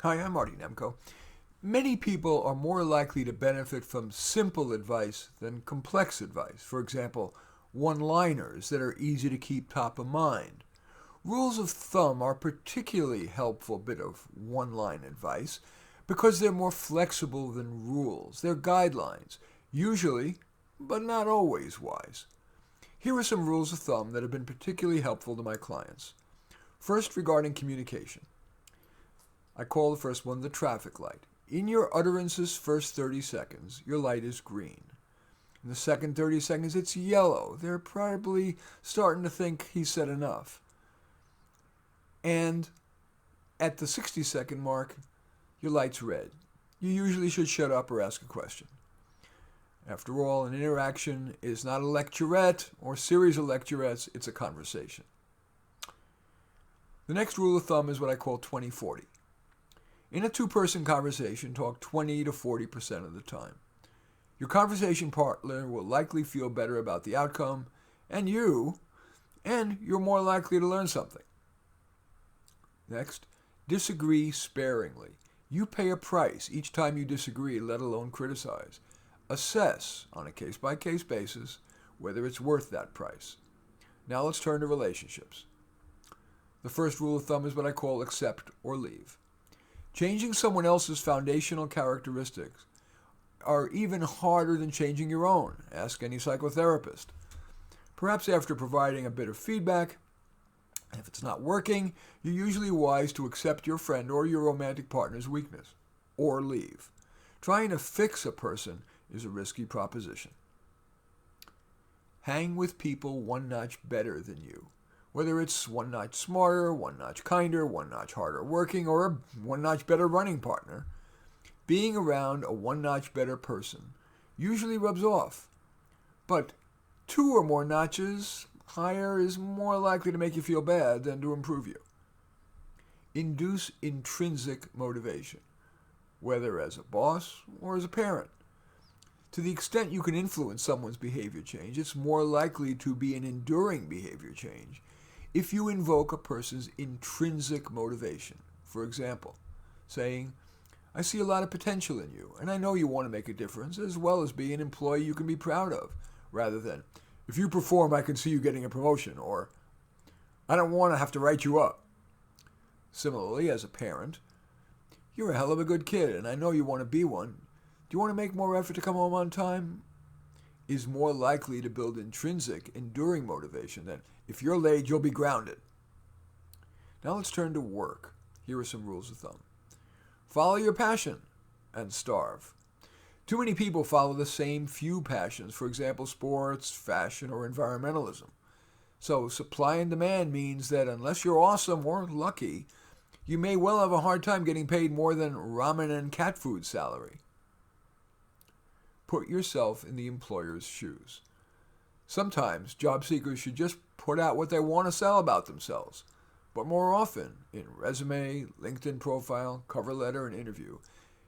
Hi, I'm Marty Nemko. Many people are more likely to benefit from simple advice than complex advice. For example, one-liners that are easy to keep top of mind. Rules of thumb are a particularly helpful bit of one-line advice because they're more flexible than rules. They're guidelines, usually, but not always wise. Here are some rules of thumb that have been particularly helpful to my clients. First, regarding communication. I call the first one the traffic light. In your utterance's first 30 seconds, your light is green. In the second 30 seconds, it's yellow. They're probably starting to think he said enough. And at the 60-second mark, your light's red. You usually should shut up or ask a question. After all, an interaction is not a lecturette or series of lecturettes, it's a conversation. The next rule of thumb is what I call 20-40. In a two-person conversation, talk 20 to 40% of the time. Your conversation partner will likely feel better about the outcome, and you're more likely to learn something. Next, disagree sparingly. You pay a price each time you disagree, let alone criticize. Assess, on a case-by-case basis, whether it's worth that price. Now let's turn to relationships. The first rule of thumb is what I call accept or leave. Changing someone else's foundational characteristics are even harder than changing your own. Ask any psychotherapist. Perhaps after providing a bit of feedback, if it's not working, you're usually wise to accept your friend or your romantic partner's weakness, or leave. Trying to fix a person is a risky proposition. Hang with people one notch better than you. Whether it's one notch smarter, one notch kinder, one notch harder working, or a one notch better running partner, being around a one notch better person usually rubs off. But two or more notches higher is more likely to make you feel bad than to improve you. Induce intrinsic motivation, whether as a boss or as a parent. To the extent you can influence someone's behavior change, it's more likely to be an enduring behavior change if you invoke a person's intrinsic motivation. For example, saying, I see a lot of potential in you, and I know you want to make a difference, as well as be an employee you can be proud of, rather than, if you perform, I can see you getting a promotion, or, I don't want to have to write you up. Similarly, as a parent, you're a hell of a good kid, and I know you want to be one. Do you want to make more effort to come home on time? Is more likely to build intrinsic, enduring motivation than, if you're late, you'll be grounded. Now let's turn to work. Here are some rules of thumb. Follow your passion and starve. Too many people follow the same few passions, for example, sports, fashion, or environmentalism. So supply and demand means that unless you're awesome or lucky, you may well have a hard time getting paid more than ramen and cat food salary. Put yourself in the employer's shoes. Sometimes job seekers should just put out what they want to sell about themselves. But more often, in resume, LinkedIn profile, cover letter, and interview,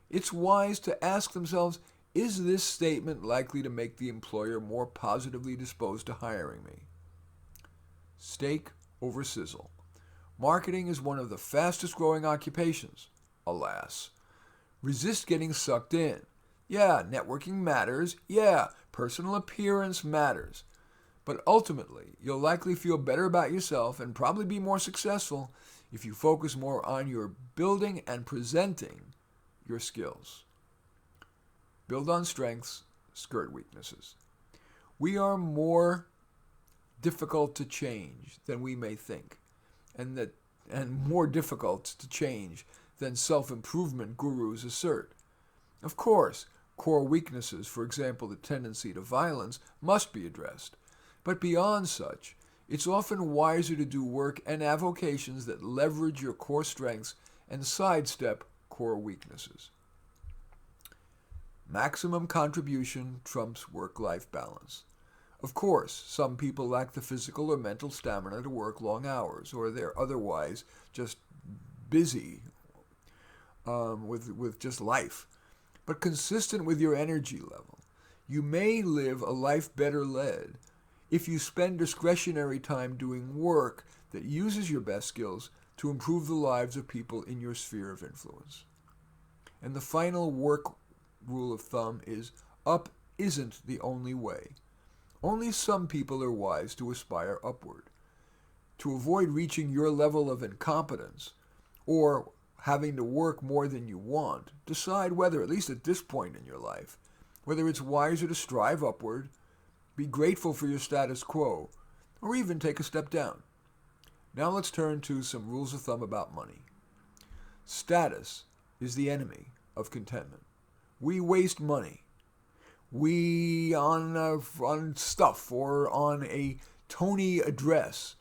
it's wise to ask themselves, is this statement likely to make the employer more positively disposed to hiring me? Steak over sizzle. Marketing is one of the fastest growing occupations, alas. Resist getting sucked in. Yeah, networking matters. Yeah, personal appearance matters. But ultimately, you'll likely feel better about yourself and probably be more successful if you focus more on your building and presenting your skills. Build on strengths, skirt weaknesses. We are more difficult to change than we may think, and more difficult to change than self-improvement gurus assert. Of course, core weaknesses, for example, the tendency to violence, must be addressed. But beyond such, it's often wiser to do work and avocations that leverage your core strengths and sidestep core weaknesses. Maximum contribution trumps work-life balance. Of course, some people lack the physical or mental stamina to work long hours, or they're otherwise just busy with just life. But consistent with your energy level, you may live a life better led if you spend discretionary time doing work that uses your best skills to improve the lives of people in your sphere of influence. And the final work rule of thumb is up isn't the only way. Only some people are wise to aspire upward. To avoid reaching your level of incompetence or having to work more than you want, decide whether, at least at this point in your life, whether it's wiser to strive upward, be grateful for your status quo, or even take a step down. Now let's turn to some rules of thumb about money. Status is the enemy of contentment. We waste money. We, on stuff or on a Tony address,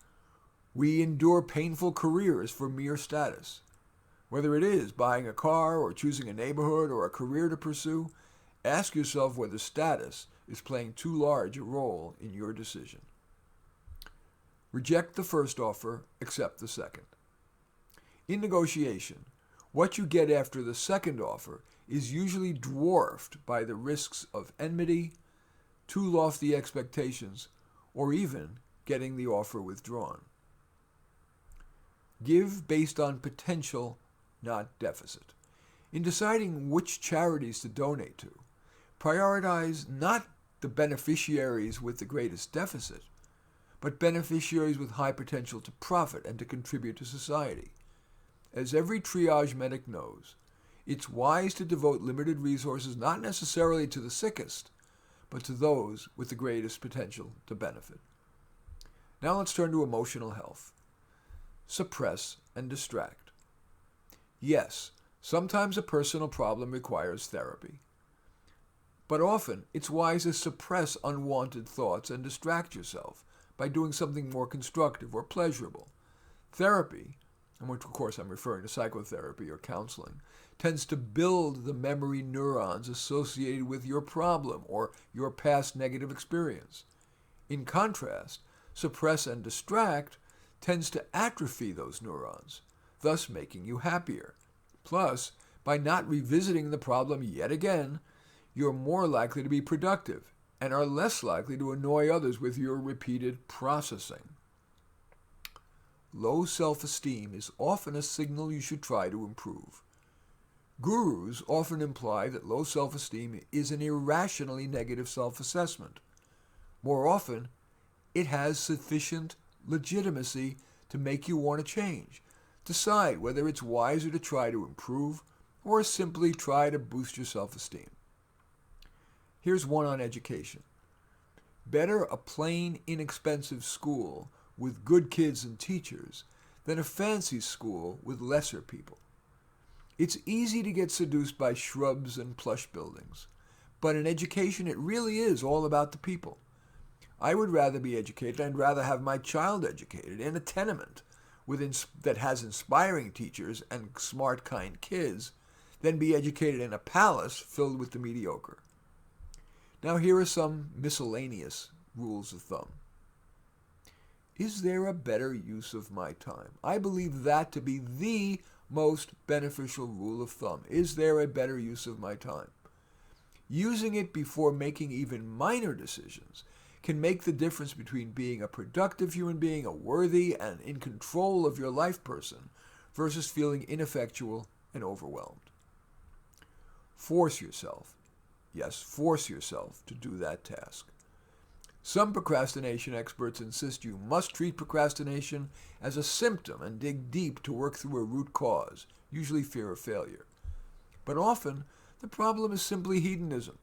we endure painful careers for mere status. Whether it is buying a car or choosing a neighborhood or a career to pursue, ask yourself whether status is playing too large a role in your decision. Reject the first offer, accept the second. In negotiation, what you get after the second offer is usually dwarfed by the risks of enmity, too lofty expectations, or even getting the offer withdrawn. Give based on potential, not deficit. In deciding which charities to donate to, prioritize not the beneficiaries with the greatest deficit, but beneficiaries with high potential to profit and to contribute to society. As every triage medic knows, it's wise to devote limited resources not necessarily to the sickest, but to those with the greatest potential to benefit. Now let's turn to emotional health. Suppress and distract. Yes, sometimes a personal problem requires therapy. But often, it's wise to suppress unwanted thoughts and distract yourself by doing something more constructive or pleasurable. Therapy, and which of course I'm referring to psychotherapy or counseling, tends to build the memory neurons associated with your problem or your past negative experience. In contrast, suppress and distract tends to atrophy those neurons, thus making you happier. Plus, by not revisiting the problem yet again, you're more likely to be productive and are less likely to annoy others with your repeated processing. Low self-esteem is often a signal you should try to improve. Gurus often imply that low self-esteem is an irrationally negative self-assessment. More often, it has sufficient legitimacy to make you want to change. Decide whether it's wiser to try to improve or simply try to boost your self-esteem. Here's one on education. Better a plain, inexpensive school with good kids and teachers than a fancy school with lesser people. It's easy to get seduced by shrubs and plush buildings, but in education it really is all about the people. I would rather be educated, I'd rather have my child educated in a tenement that has inspiring teachers and smart, kind kids than be educated in a palace filled with the mediocre. Now here are some miscellaneous rules of thumb. Is there a better use of my time? I believe that to be the most beneficial rule of thumb. Is there a better use of my time? Using it before making even minor decisions can make the difference between being a productive human being, a worthy and in control of your life person, versus feeling ineffectual and overwhelmed. Force yourself. Yes, force yourself to do that task. Some procrastination experts insist you must treat procrastination as a symptom and dig deep to work through a root cause, usually fear of failure. But often, the problem is simply hedonism,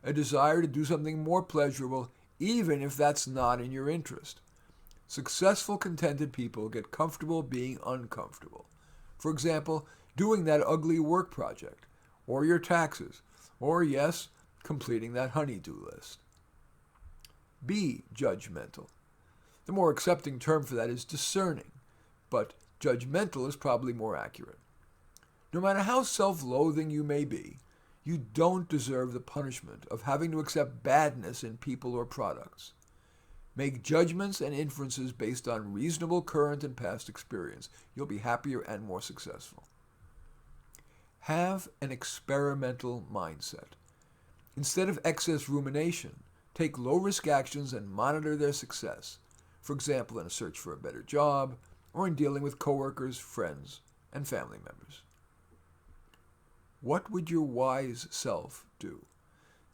a desire to do something more pleasurable, even if that's not in your interest. Successful, contented people get comfortable being uncomfortable. For example, doing that ugly work project, or your taxes, or yes, completing that honey-do list. Be judgmental. The more accepting term for that is discerning, but judgmental is probably more accurate. No matter how self-loathing you may be, you don't deserve the punishment of having to accept badness in people or products. Make judgments and inferences based on reasonable current and past experience. You'll be happier and more successful. Have an experimental mindset. Instead of excess rumination, take low-risk actions and monitor their success. For example, in a search for a better job, or in dealing with coworkers, friends, and family members. What would your wise self do?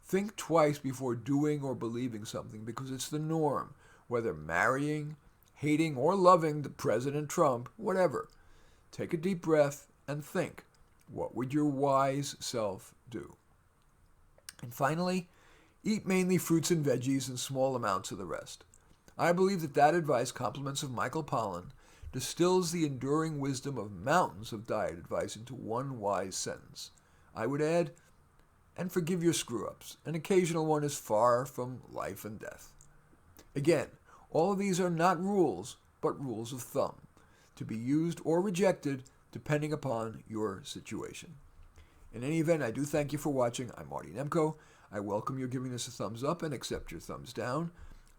Think twice before doing or believing something because it's the norm, whether marrying, hating, or loving the President Trump, whatever. Take a deep breath and think, what would your wise self do? And finally, eat mainly fruits and veggies and small amounts of the rest. I believe that advice, compliments of Michael Pollan, distills the enduring wisdom of mountains of diet advice into one wise sentence. I would add, and forgive your screw-ups. An occasional one is far from life and death. Again, all of these are not rules, but rules of thumb, to be used or rejected depending upon your situation. In any event, I do thank you for watching. I'm Marty Nemko. I welcome your giving this a thumbs up and accept your thumbs down.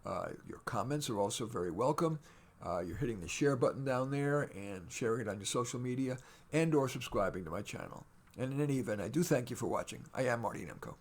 Your comments are also very welcome. You're hitting the share button down there and sharing it on your social media and or subscribing to my channel. And in any event, I do thank you for watching. I am Marty Nemko.